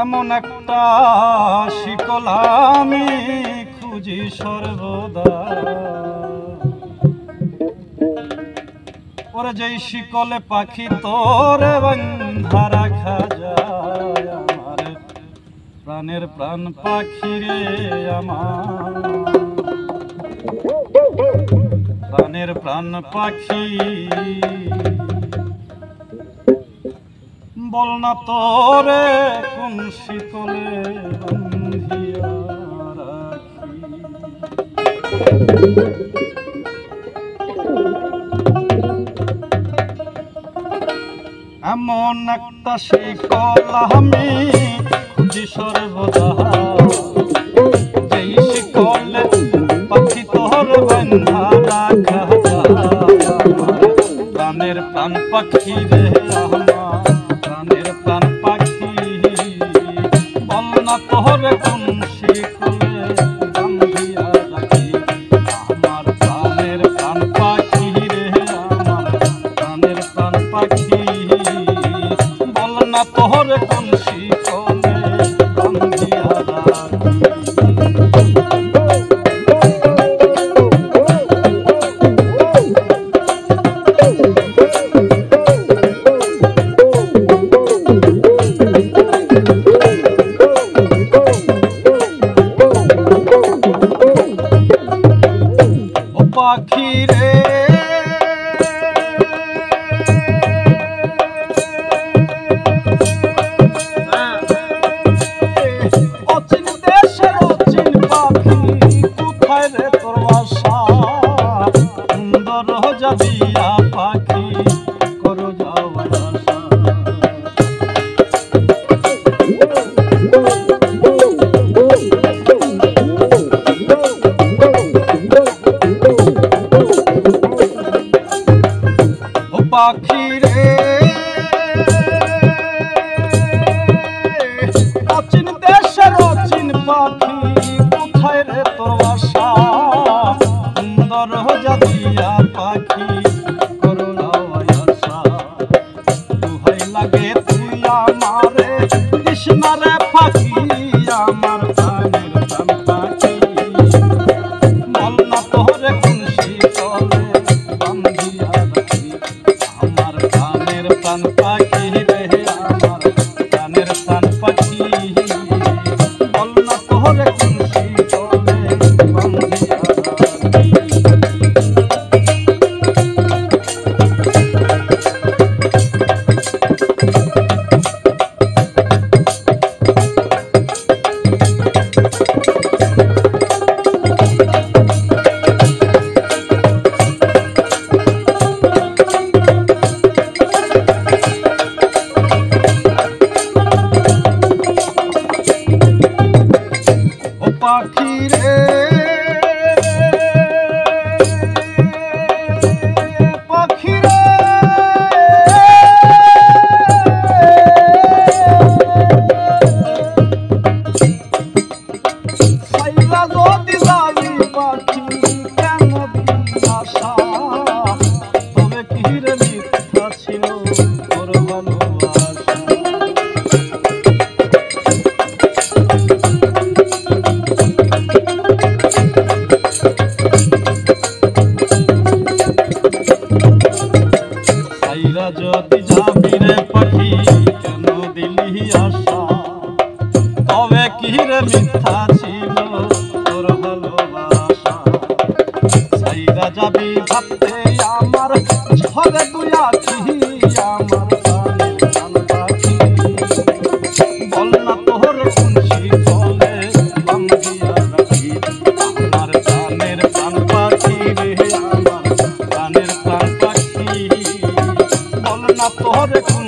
এমন একটা শিকল আমি খুঁজি সর্বদা, ওরে যেই শিকলে পাখি তোরে বাঁধা রাখা যায়। আমার প্রাণের প্রাণ পাখি রে, আমার প্রাণের প্রাণ পাখি, বল না তোরে কোন শিকলে বাঁধিয়া রাখি। এমন একটা শিকল আমি খুঁজি সর্বদা, যেই শিকলে পাখি তোর বাঁধা রাখা যায়। আমার প্রাণের প্রাণ পাখি রে, আমার প্রাণের প্রাণ পাখি, বল না তোরে কোন শিকলে বাঁধিয়া রাখি। আমার প্রাণের প্রাণ পাখি রে, আমার প্রাণের প্রাণ পাখি, বল না তোরে কোন শিকলে বাঁধিয়া রাখি। পাখি রে অচিন দেশের অচিন পাখি, কোথায় রে তোর বাসা? সুন্দর যাবিয়া পাখি করো যাওয়ার আশা। পাখি রে অচিন দেশের অচিন পাখি, কোথায় রে তোর বাসা? সুন্দর যাবিয়া পাখি করো যাওয়ার আশা। দুহাই লাগে তুই আমারে দিস না রে পাখি, আমার প্রাণের প্রাণ পাখি, বল না তোরে কোন শিকলে বাঁধিয়া রাখি। আমার প্রাণের প্রাণ পাখি রে, আমার প্রাণের প্রাণ পাখি, বল না তোরে কোন শিকলে বাঁধিয়া রাখি। পাখি রে পাখি রে সাইলা যদি যাবি পাখি কেন দিন আশা? তবে কি রে মিথ্যা ছিল তোর ভালোবাসা? যদি যাবি রে পাখি কেন দিলি আশা? তবে কি রে মিথ্যা ছিল তোর ভালোবাসা? সাইরা যাবি ভাবতে আমার ঝরে দুই আখি, আমার প্রাণের প্রাণ পাখি, বল না তোর কোন শিকলে বাঁধিয়া রাখি। আমার প্রাণের প্রাণ পাখি রে, আমার প্রাণের প্রাণ পাখি, বল না তোরে কোন